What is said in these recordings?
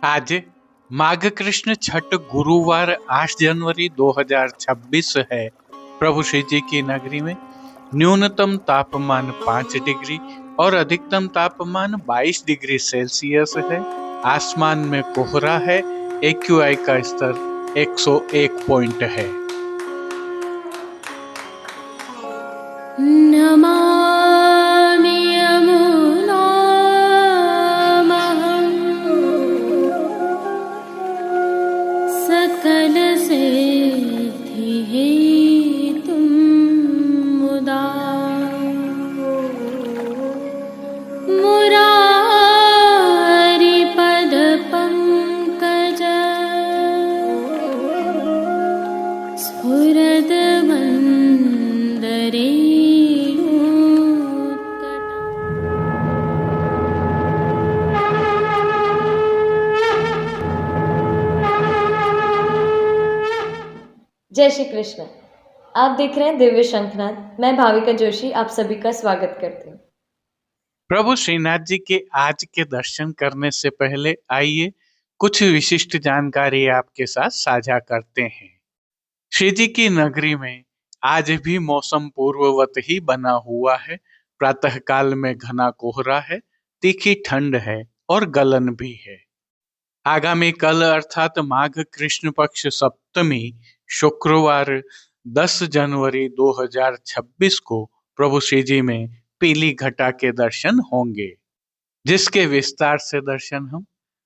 आज माघ कृष्ण छठ गुरुवार 8 जनवरी 2026 है। प्रभु श्री जी की नगरी में न्यूनतम तापमान 5 डिग्री और अधिकतम तापमान 22 डिग्री सेल्सियस है। आसमान में कोहरा है। AQI का स्तर 101 पॉइंट है। नमामि यमुनामहं सकलसिद्धिहेतुं मुदा मुरारिपदपङ्कज स्फुरद्वन्दरे। जय श्री कृष्ण। आप देख रहे हैं दिव्य शंखनाद। मैं भाविका जोशी आप सभी का स्वागत करती हूँ। प्रभु श्रीनाथ जी के आज के दर्शन करने से पहले आइए कुछ विशिष्ट जानकारी आपके साथ साझा करते हैं। श्री जी की नगरी में आज भी मौसम पूर्ववत ही बना हुआ है। प्रातः काल में घना कोहरा है, तीखी ठंड है और गलन भी है। आगामी कल अर्थात माघ कृष्ण पक्ष सप्तमी शुक्रवार 10 जनवरी 2026 को प्रभु श्री जी में पीली घटा के दर्शन होंगे, जिसके विस्तार से दर्शन हम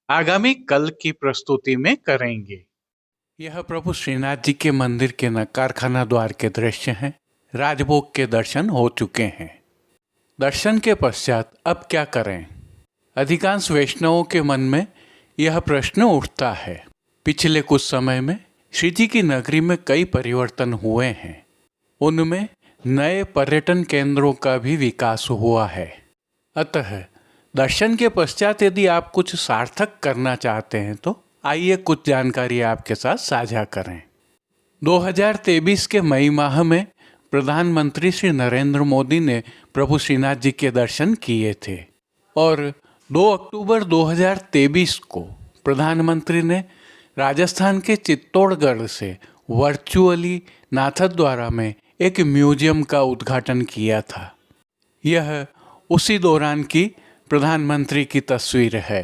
आगामी कल की प्रस्तुति में करेंगे। यह प्रभु श्रीनाथ जी के मंदिर के कारखाना द्वार के दृश्य हैं। राजभोग के दर्शन हो चुके हैं। दर्शन के पश्चात अब क्या करें? अधिकांश वैष्णवों के मन में यह प्रश्न उठता है। पिछले कुछ समय में श्री जी की नगरी में कई परिवर्तन हुए हैं। उनमें नए पर्यटन केंद्रों का भी विकास हुआ है। अतः दर्शन के पश्चात यदि आप कुछ सार्थक करना चाहते हैं तो आइए कुछ जानकारी आपके साथ साझा करें। 2023 के मई माह में प्रधानमंत्री श्री नरेंद्र मोदी ने प्रभु श्रीनाथ जी के दर्शन किए थे और 2 अक्टूबर 2023 को प्रधानमंत्री ने राजस्थान के चित्तौड़गढ़ से वर्चुअली नाथद्वारा में एक म्यूजियम का उद्घाटन किया था। यह उसी दौरान की प्रधानमंत्री की तस्वीर है।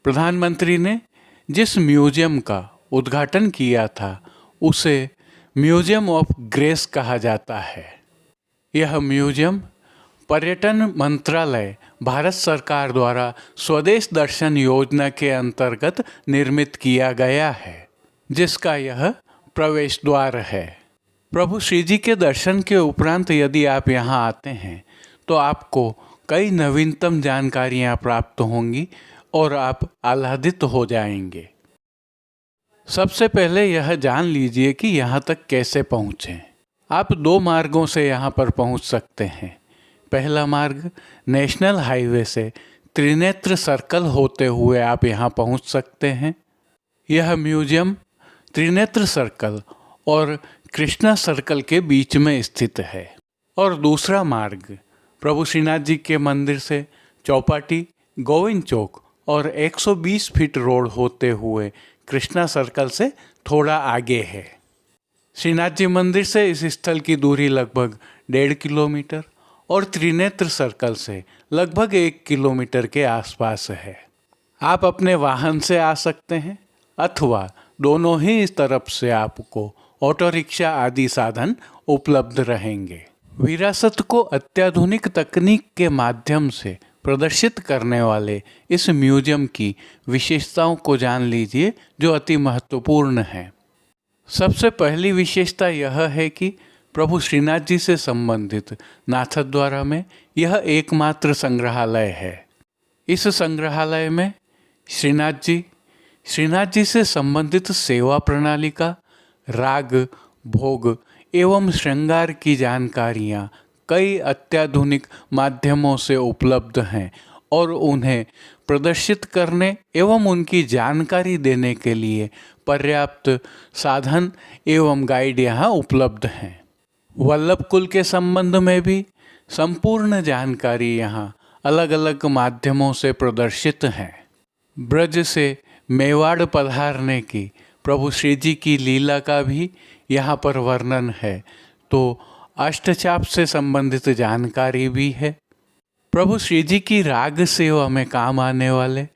प्रधानमंत्री ने जिस म्यूजियम का उद्घाटन किया था उसे म्यूजियम ऑफ ग्रेस कहा जाता है। यह म्यूजियम पर्यटन मंत्रालय भारत सरकार द्वारा स्वदेश दर्शन योजना के अंतर्गत निर्मित किया गया है, जिसका यह प्रवेश द्वार है। प्रभु श्री जी के दर्शन के उपरांत यदि आप यहाँ आते हैं तो आपको कई नवीनतम जानकारियाँ प्राप्त होंगी और आप आह्लादित हो जाएंगे। सबसे पहले यह जान लीजिए कि यहाँ तक कैसे पहुँचें। आप 2 मार्गों से यहाँ पर पहुँच सकते हैं। पहला मार्ग नेशनल हाईवे से त्रिनेत्र सर्कल होते हुए आप यहाँ पहुँच सकते हैं। यह म्यूजियम त्रिनेत्र सर्कल और कृष्णा सर्कल के बीच में स्थित है। और दूसरा मार्ग प्रभु श्रीनाथ जी के मंदिर से चौपाटी, गोविंद चौक और 120 फीट रोड होते हुए कृष्णा सर्कल से थोड़ा आगे है। श्रीनाथ जी मंदिर से इस स्थल की दूरी लगभग 1.5 किलोमीटर और त्रिनेत्र सर्कल से लगभग 1 किलोमीटर के आसपास है। आप अपने वाहन से आ सकते हैं अथवा दोनों ही इस तरफ से आपको ऑटो रिक्शा आदि साधन उपलब्ध रहेंगे। विरासत को अत्याधुनिक तकनीक के माध्यम से प्रदर्शित करने वाले इस म्यूजियम की विशेषताओं को जान लीजिए जो अति महत्वपूर्ण है। सबसे पहली विशेषता यह है कि प्रभु श्रीनाथ जी से संबंधित नाथद्वारा में यह एकमात्र संग्रहालय है। इस संग्रहालय में श्रीनाथ जी से संबंधित सेवा प्रणाली का राग, भोग एवं श्रृंगार की जानकारियाँ कई अत्याधुनिक माध्यमों से उपलब्ध हैं और उन्हें प्रदर्शित करने एवं उनकी जानकारी देने के लिए पर्याप्त साधन एवं गाइड यहाँ उपलब्ध हैं। वल्लभ कुल के संबंध में भी संपूर्ण जानकारी यहाँ अलग अलग माध्यमों से प्रदर्शित हैं। ब्रज से मेवाड़ पधारने की, प्रभु श्री जी की लीला का भी यहाँ पर वर्णन है। तो अष्टचाप से संबंधित जानकारी भी है। प्रभु श्री जी की राग सेवा में काम आने वाले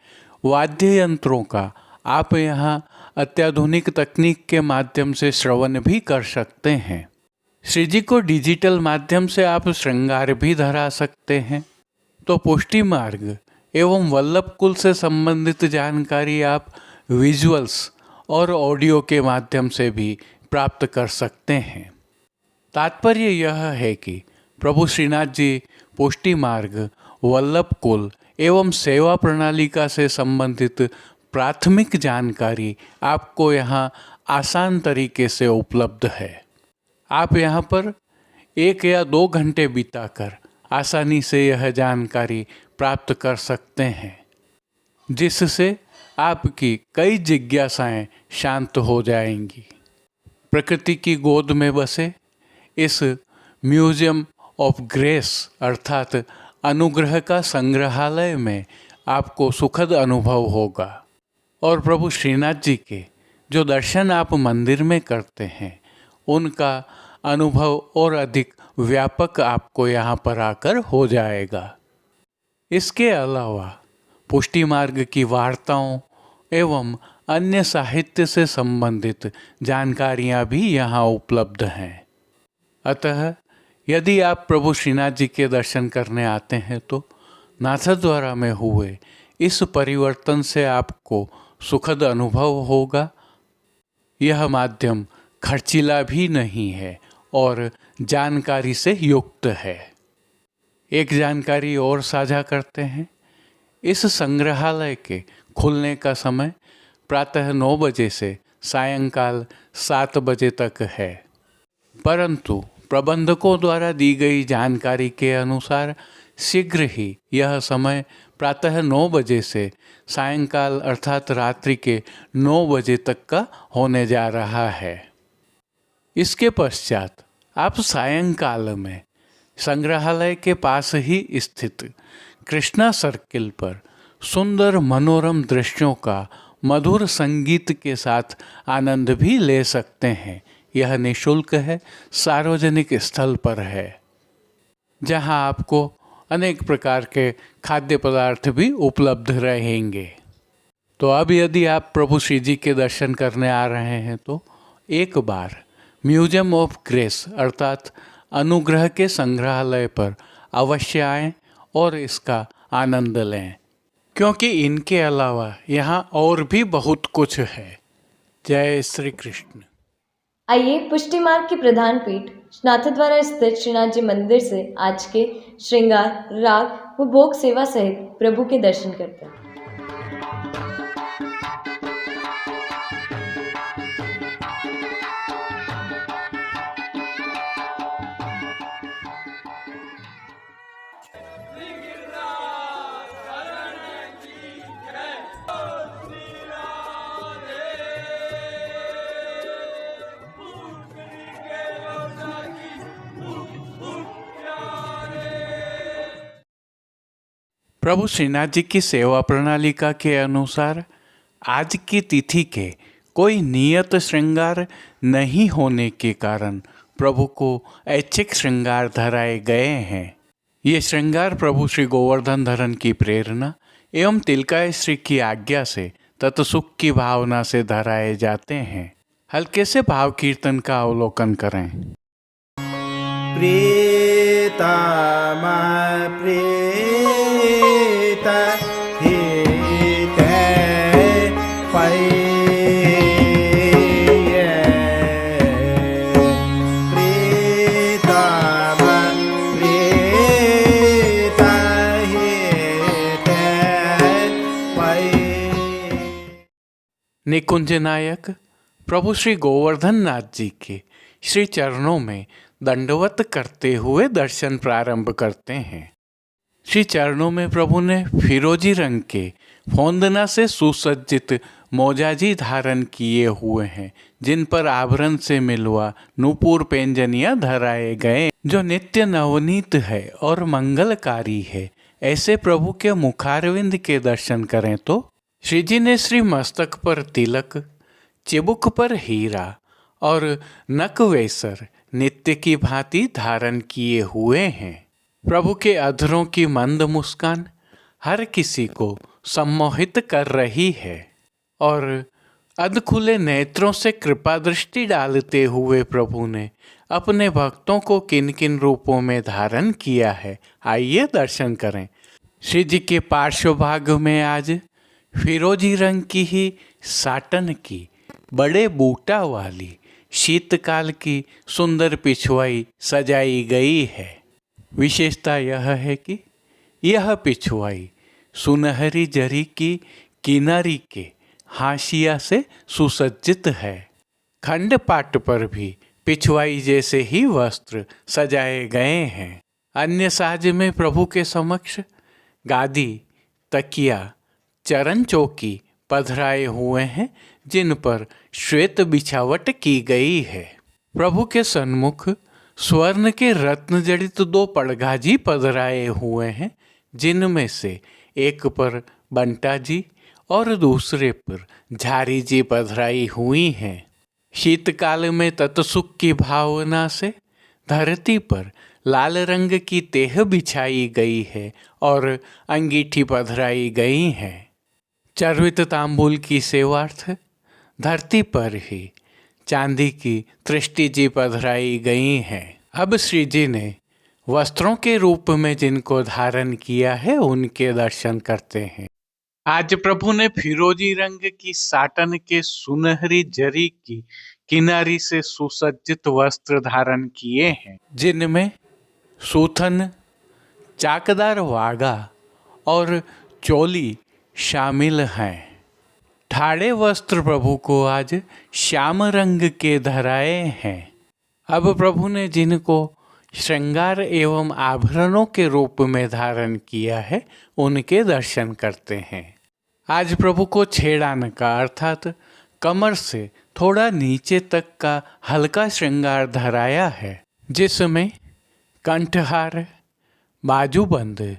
वाद्य यंत्रों का आप यहाँ अत्याधुनिक तकनीक के माध्यम से श्रवण भी कर सकते हैं। श्री जी को डिजिटल माध्यम से आप श्रृंगार भी धरा सकते हैं। तो पुष्टि मार्ग एवं वल्लभ कुल से संबंधित जानकारी आप विजुअल्स और ऑडियो के माध्यम से भी प्राप्त कर सकते हैं। तात्पर्य यह है कि प्रभु श्रीनाथ जी पुष्टि मार्ग, वल्लभ कुल एवं सेवा प्रणालिका से संबंधित प्राथमिक जानकारी आपको यहाँ आसान तरीके से उपलब्ध है। आप यहाँ पर 1 या 2 घंटे बिताकर आसानी से यह जानकारी प्राप्त कर सकते हैं, जिससे आपकी कई जिज्ञासाएं शांत हो जाएंगी। प्रकृति की गोद में बसे इस म्यूजियम ऑफ ग्रेस अर्थात अनुग्रह का संग्रहालय में आपको सुखद अनुभव होगा और प्रभु श्रीनाथ जी के जो दर्शन आप मंदिर में करते हैं उनका अनुभव और अधिक व्यापक आपको यहाँ पर आकर हो जाएगा। इसके अलावा पुष्टि मार्ग की वार्ताओं एवं अन्य साहित्य से संबंधित जानकारियाँ भी यहाँ उपलब्ध हैं। अतः यदि आप प्रभु श्रीनाथ जी के दर्शन करने आते हैं तो नाथद्वारा में हुए इस परिवर्तन से आपको सुखद अनुभव होगा। यह माध्यम खर्चीला भी नहीं है और जानकारी से युक्त है। एक जानकारी और साझा करते हैं। इस संग्रहालय के खुलने का समय प्रातः 9 बजे से सायंकाल 7 बजे तक है, परंतु प्रबंधकों द्वारा दी गई जानकारी के अनुसार शीघ्र ही यह समय प्रातः 9 बजे से सायंकाल अर्थात रात्रि के 9 बजे तक का होने जा रहा है। इसके पश्चात आप सायंकाल में संग्रहालय के पास ही स्थित कृष्णा सर्किल पर सुंदर मनोरम दृश्यों का मधुर संगीत के साथ आनंद भी ले सकते हैं। यह निःशुल्क है, सार्वजनिक स्थल पर है, जहां आपको अनेक प्रकार के खाद्य पदार्थ भी उपलब्ध रहेंगे। तो अब यदि आप प्रभु श्री जी के दर्शन करने आ रहे हैं तो एक बार म्यूजियम ऑफ ग्रेस अर्थात अनुग्रह के संग्रहालय पर अवश्य आएं और इसका आनंद लें, क्योंकि इनके अलावा यहाँ और भी बहुत कुछ है। जय श्री कृष्ण। आइए पुष्टि मार्ग की प्रधान पीठ नाथद्वारा स्थित श्रीनाथ जी मंदिर से आज के श्रृंगार, राग व भोग सेवा सहित प्रभु के दर्शन करते हैं। प्रभु श्रीनाथ जी की सेवा प्रणालिका के अनुसार आज की तिथि के कोई नियत श्रृंगार नहीं होने के कारण प्रभु को ऐच्छिक श्रृंगार धराए गए हैं। ये श्रृंगार प्रभु श्री गोवर्धन धरन की प्रेरणा एवं तिलकाय श्री की आज्ञा से तत्सुख की भावना से धराए जाते हैं। हल्के से भाव कीर्तन का अवलोकन करें। प्रीता प्रीता हिते पै प्रीता प्रीता हिते पै। निकुंज नायक प्रभु श्री गोवर्धन नाथ जी के श्री चरणों में दंडवत करते हुए दर्शन प्रारंभ करते हैं। श्री चरणों में प्रभु ने फिरोजी रंग के फोंदना से सुसज्जित मोजाजी धारण किए हुए हैं, जिन पर आभरण से मिलवा नूपुर पेंजनियां धराए गए, जो नित्य नवनीत है और मंगलकारी है। ऐसे प्रभु के मुखारविंद के दर्शन करें तो श्री जी ने श्री मस्तक पर तिलक, चिबुक पर हीरा और नकवेसर नित्य की भांति धारण किए हुए हैं। प्रभु के अधरों की मंद मुस्कान हर किसी को सम्मोहित कर रही है और अध खुले नेत्रों से कृपा दृष्टि डालते हुए प्रभु ने अपने भक्तों को किन किन रूपों में धारण किया है, आइए दर्शन करें। श्री जी के पार्श्व भाग में आज फिरोजी रंग की ही साटन की बड़े बूटा वाली शीतकाल की सुंदर पिछवाई सजाई गई है। विशेषता यह है कि यह पिछवाई सुनहरी जरी की किनारी के हाशिया से सुसज्जित है। खंड पाट पर भी पिछवाई जैसे ही वस्त्र सजाए गए हैं। अन्य साज में प्रभु के समक्ष गादी, तकिया, चरण चौकी पधराए हुए हैं, जिन पर श्वेत बिछावट की गई है। प्रभु के सन्मुख स्वर्ण के रत्न जड़ित 2 पड़गाजी पधराए हुए हैं, जिनमें से एक पर बंटा जी और दूसरे पर झारी जी पधराई हुई हैं। शीतकाल में तत्सुख की भावना से धरती पर लाल रंग की तेह बिछाई गई है और अंगीठी पधराई गई है। चर्वित तांबूल की सेवार्थ धरती पर ही चांदी की तृष्टि जी पधराई गई हैं। अब श्री जी ने वस्त्रों के रूप में जिनको धारण किया है उनके दर्शन करते हैं। आज प्रभु ने फिरोजी रंग की साटन के सुनहरी जरी की किनारी से सुसज्जित वस्त्र धारण किए हैं, जिनमें सूथन, चाकदार वागा और चोली शामिल हैं। ठाड़े वस्त्र प्रभु को आज श्याम रंग के धराए हैं। अब प्रभु ने जिनको श्रृंगार एवं आभरणों के रूप में धारण किया है उनके दर्शन करते हैं। आज प्रभु को छेड़ान का अर्थात कमर से थोड़ा नीचे तक का हल्का श्रृंगार धराया है, जिसमें कंठहार, बाजूबंद,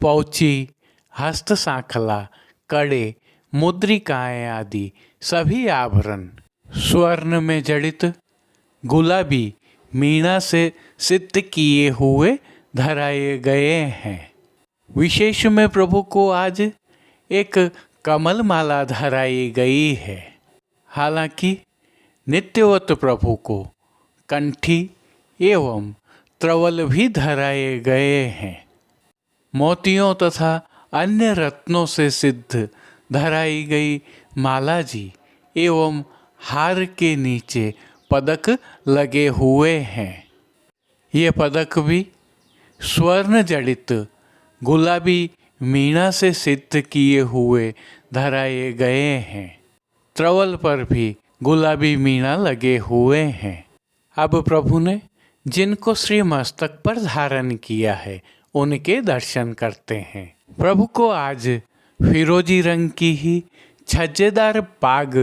पौची, हस्त सांखला, कड़े, मुद्रिकाएं आदि सभी आभरण स्वर्ण में जड़ित गुलाबी मीणा से सिद्ध किए हुए धराए गए हैं। विशेष में प्रभु को आज एक कमल माला धराई गई है। हालांकि नित्यवत प्रभु को कंठी एवं त्रवल भी धराए गए हैं। मोतियों तथा अन्य रत्नों से सिद्ध धराई गई माला जी एवं हार के नीचे पदक लगे हुए हैं। ये पदक भी स्वर्ण जड़ित गुलाबी मीणा से सिद्ध किए हुए धराए गए हैं। त्रवल पर भी गुलाबी मीणा लगे हुए हैं। अब प्रभु ने जिनको श्री मस्तक पर धारण किया है उनके दर्शन करते हैं। प्रभु को आज फिरोजी रंग की ही छज्जेदार पाग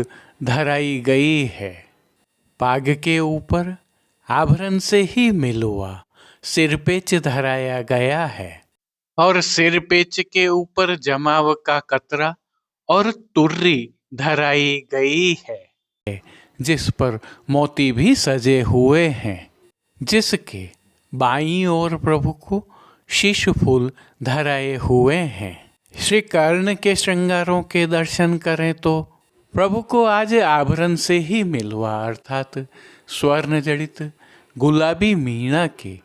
धराई गई है। पाग के ऊपर आभरण से ही मिलुआ सिरपेच धराया गया है और सिरपेच के ऊपर जमाव का कतरा और तुर्री धराई गई है, जिस पर मोती भी सजे हुए हैं। जिसके बाईं ओर प्रभु को शीश फूल धराए हुए हैं। श्री कर्ण के श्रृंगारों के दर्शन करें तो प्रभु को आज आभरण से ही मिलवा अर्थात स्वर्ण जड़ित गुलाबी मीणा के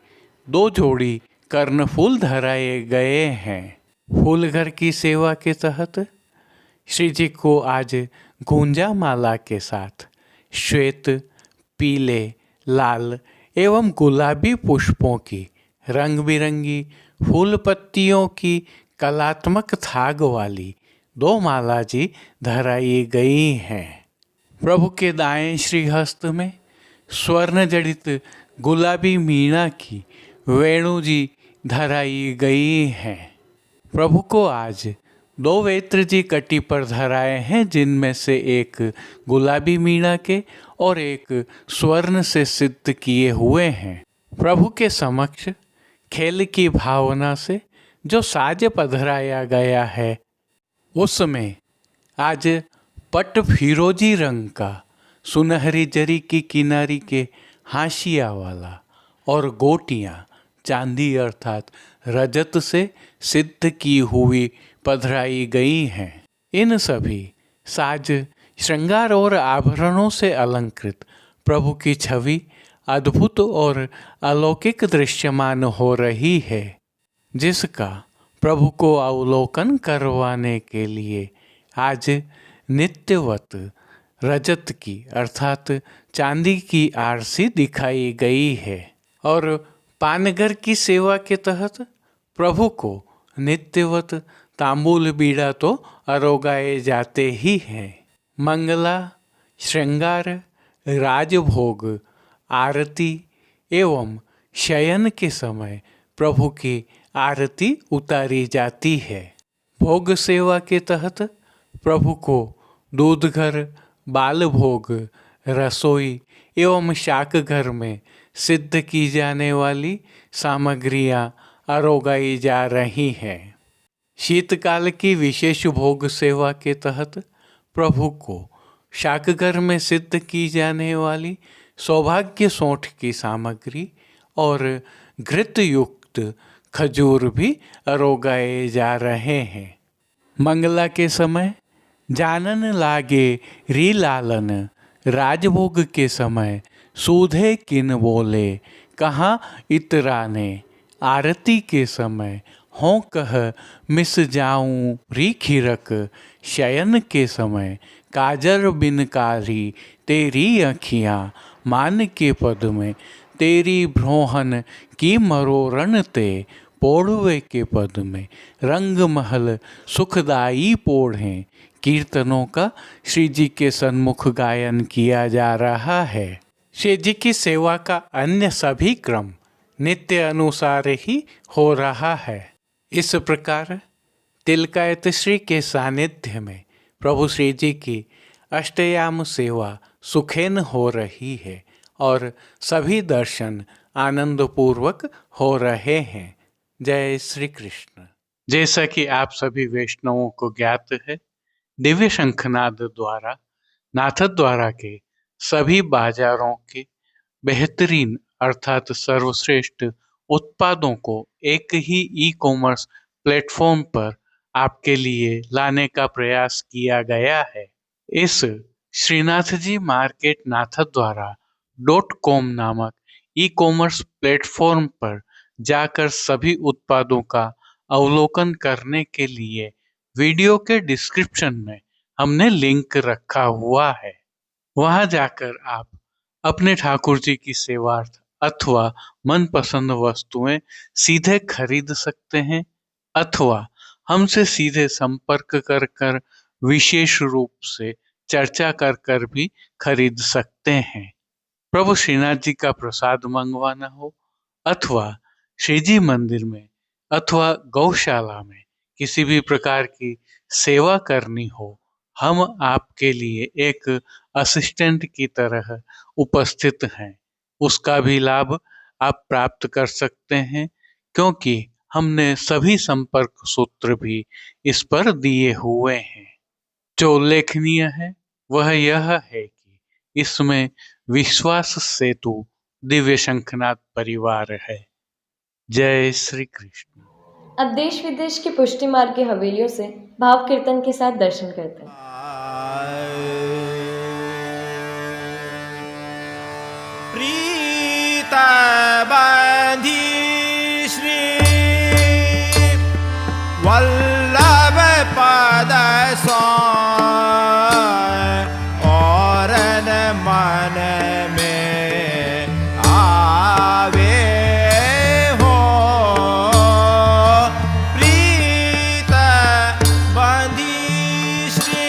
2 जोड़ी कर्णफूल धराए गए हैं। फूल घर की सेवा के तहत श्री जी को आज गुंजा माला के साथ श्वेत, पीले, लाल एवं गुलाबी पुष्पों की रंग बिरंगी फूल पत्तियों की कलात्मक थाग वाली 2 माला जी धराई गई हैं। प्रभु के दाएं श्रीहस्त में स्वर्ण जड़ित गुलाबी मीणा की वेणु जी धराई गई हैं। प्रभु को आज 2 वेत्र जी कटी पर धराए हैं, जिनमें से एक गुलाबी मीणा के और एक स्वर्ण से सिद्ध किए हुए हैं। प्रभु के समक्ष खेल की भावना से जो साज पधराया गया है उसमें आज पट फिरोजी रंग का सुनहरी जरी की किनारी के हाशिया वाला और गोटियाँ चांदी अर्थात रजत से सिद्ध की हुई पधराई गई हैं। इन सभी साज श्रृंगार और आभरणों से अलंकृत प्रभु की छवि अद्भुत और अलौकिक दृश्यमान हो रही है, जिसका प्रभु को अवलोकन करवाने के लिए आज नित्यवत रजत की अर्थात चांदी की आरसी दिखाई गई है। और पानगर की सेवा के तहत प्रभु को नित्यवत तांबूल बीड़ा तो अरोगाए जाते ही हैं। मंगला, श्रृंगार, राजभोग, आरती एवं शयन के समय प्रभु की आरती उतारी जाती है। भोग सेवा के तहत प्रभु को दूधघर, बाल भोग, रसोई एवं शाक घर में सिद्ध की जाने वाली सामग्रियां अरोगाई जा रही हैं। शीतकाल की विशेष भोग सेवा के तहत प्रभु को शाकघर में सिद्ध की जाने वाली सौभाग्य सौंठ की सामग्री और घृत युक्त खजूर भी अरोगाए जा रहे हैं। मंगला के समय जानन लागे री लालन, राजभोग के समय सूधे किन बोले कहाँ इतराने, आरती के समय हों कह मिस जाऊं री खिरक, शयन के समय काजर बिनकारी तेरी अखियाँ, मान के पद में तेरी भ्रोहन की मरोरण ते, पोड़वे के पद में रंग महल सुखदाई पोढ़ें। कीर्तनों का श्री जी के सन्मुख गायन किया जा रहा है। श्री जी की सेवा का अन्य सभी क्रम नित्य अनुसार ही हो रहा है। इस प्रकार तिलकायत श्री के सानिध्य में प्रभु श्री जी की अष्टयाम सेवा सुखेन हो रही है और सभी दर्शन आनंदपूर्वक हो रहे हैं। जय श्री कृष्ण। जैसा कि आप सभी वैष्णवों को ज्ञात है, दिव्य शंखनाद द्वारा नाथद्वारा के सभी बाजारों के बेहतरीन अर्थात सर्वश्रेष्ठ उत्पादों को एक ही ई कॉमर्स प्लेटफॉर्म पर आपके लिए लाने का प्रयास किया गया है। इस श्रीनाथ जी मार्केट नाथद्वारा .com नामक ई कॉमर्स प्लेटफॉर्म पर जाकर सभी उत्पादों का अवलोकन करने के लिए वीडियो के डिस्क्रिप्शन में हमने लिंक रखा हुआ है। वहां जाकर आप अपने ठाकुर जी की सेवार्थ अथवा मनपसंद वस्तुएं सीधे खरीद सकते हैं अथवा हमसे सीधे संपर्क कर विशेष रूप से चर्चा कर भी खरीद सकते हैं। प्रभु श्रीनाथ जी का प्रसाद मंगवाना हो अथवा श्री जी मंदिर में अथवा गौशाला में किसी भी प्रकार की सेवा करनी हो, हम आपके लिए एक असिस्टेंट की तरह उपस्थित हैं। उसका भी लाभ आप प्राप्त कर सकते हैं, क्योंकि हमने सभी संपर्क सूत्र भी इस पर दिए हुए हैं। जो उल्लेखनीय है वह यह है कि इसमें विश्वास सेतु दिव्य शंखनाथ परिवार है। जय श्री कृष्ण। अब देश विदेश की पुष्टि मार्ग की हवेलियों से भाव कीर्तन के साथ दर्शन करते हैं। प्रीता बांधी श्री वल्लभ पद और मन में आवे हो, प्रीत बांधी श्री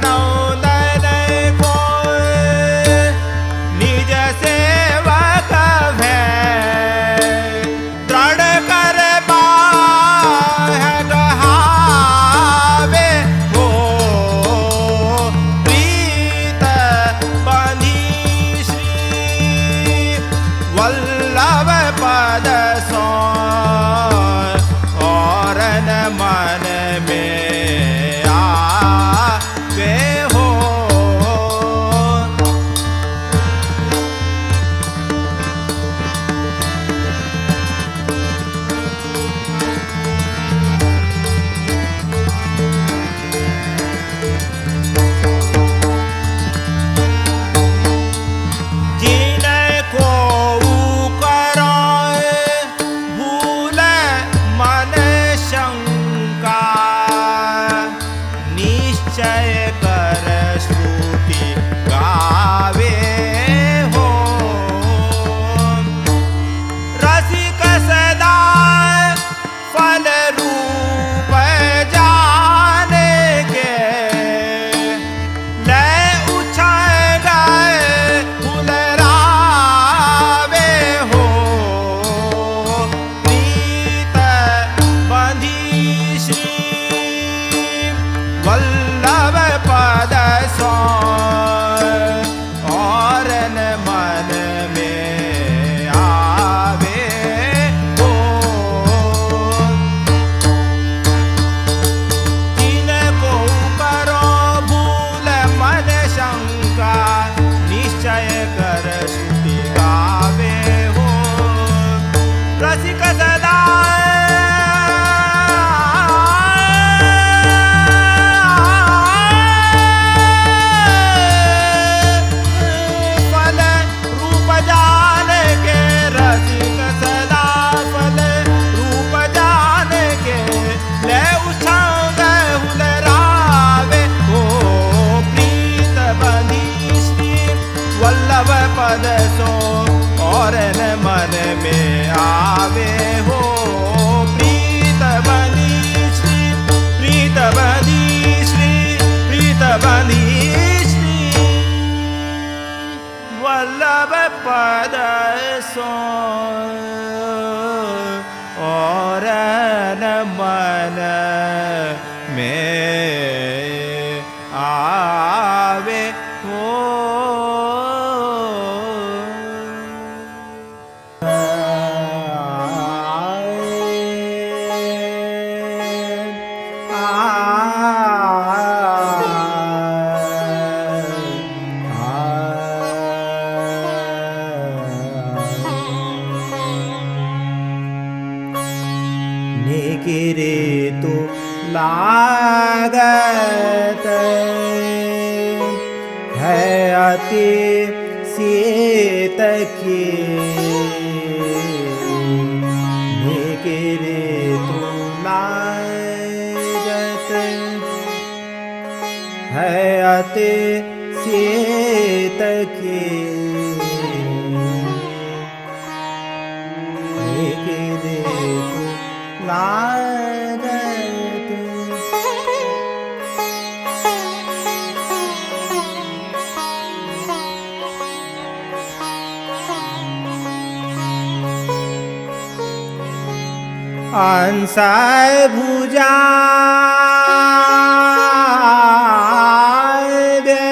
नौदन को निज सेवक भय दृढ़ कर बाह गहावे हो प्रीत बंधी श्री वल्लभ पद सो और न मन में आवे हो जिनको कराए भूल मन शंका निश्चय कर श्रुति गावे हो रसिक सदा फल रूप जाने के लय उछाए गए फुलरावे हो प्रीत बंधी श्री वल्लभ पद सो और न मन में आवे हो जिनको करो भूल मन शंका निश्चय कर श्रुति गावे हो रसिक सदा फल रूप जाने के रसिक सदा फल रूप जाने के ले उछांगे हुलरावे हो प्रीत बंधी श्री वल्लभ पद सो और न मन में आवे हो प्रीत बंधी श्री प्रीत बंधी श्री प्रीत बंधी श्री वल्लभ पद सो और न मन में आवे हो निकिरे तो लागत है अति सीत की निकिरे तो लागत है अति सीत की निकिरे तो लागत अंसाय भुजा दे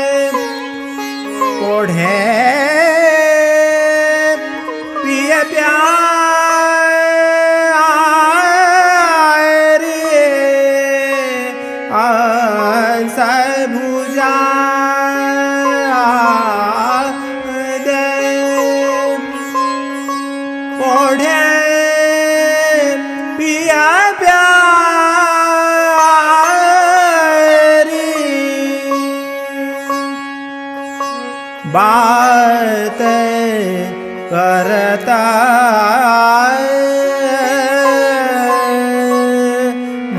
ओढ़े पिय प्यार रे अंसाय भुजा दे ओढ़े पिया प्यारी बात करता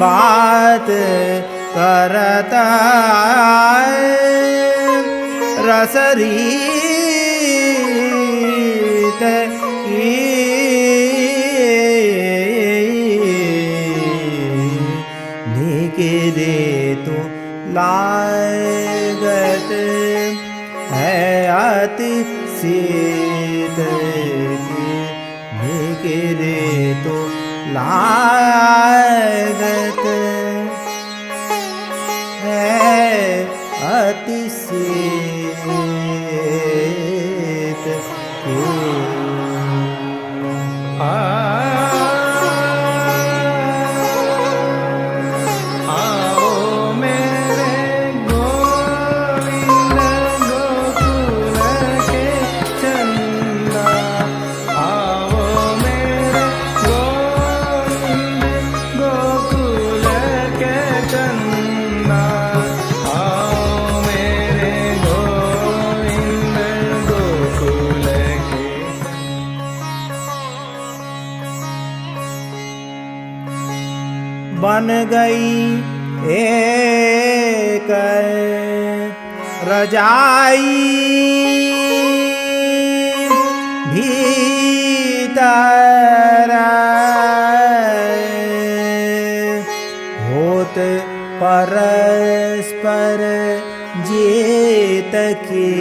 बात करता रसरीत की निके दे तो लाए है अति शीत की निकले तो लागत है अति शीत की बन गई एक रजाई भीतर होत परस्पर जीत की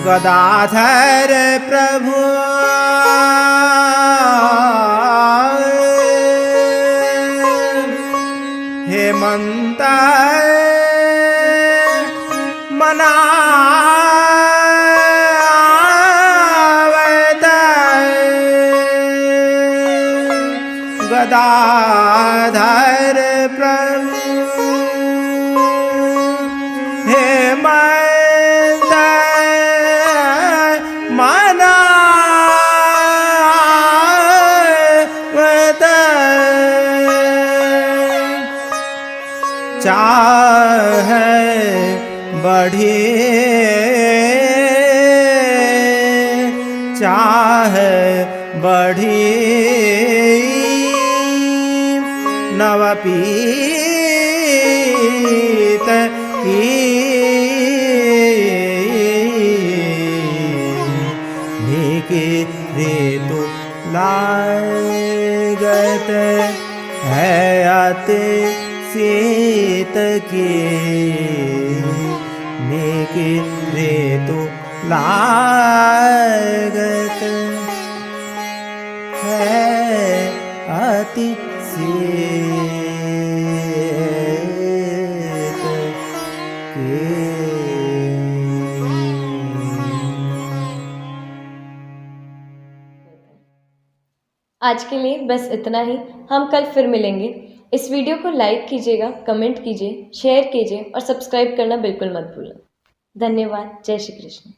गदाधर प्रभु हेमंत मनावत गदाधर प्रभु हेमंत मनावत चाहे बढ़े चाहे बढ़े नवपीत की निकले तो लागत है अति शीत की निकले तो लागत है अति शीत की। आज के लिए बस इतना ही। हम कल फिर मिलेंगे। इस वीडियो को लाइक कीजिएगा, कमेंट कीजिए, शेयर कीजिए और सब्सक्राइब करना बिल्कुल मत भूलें। धन्यवाद। जय श्री कृष्ण।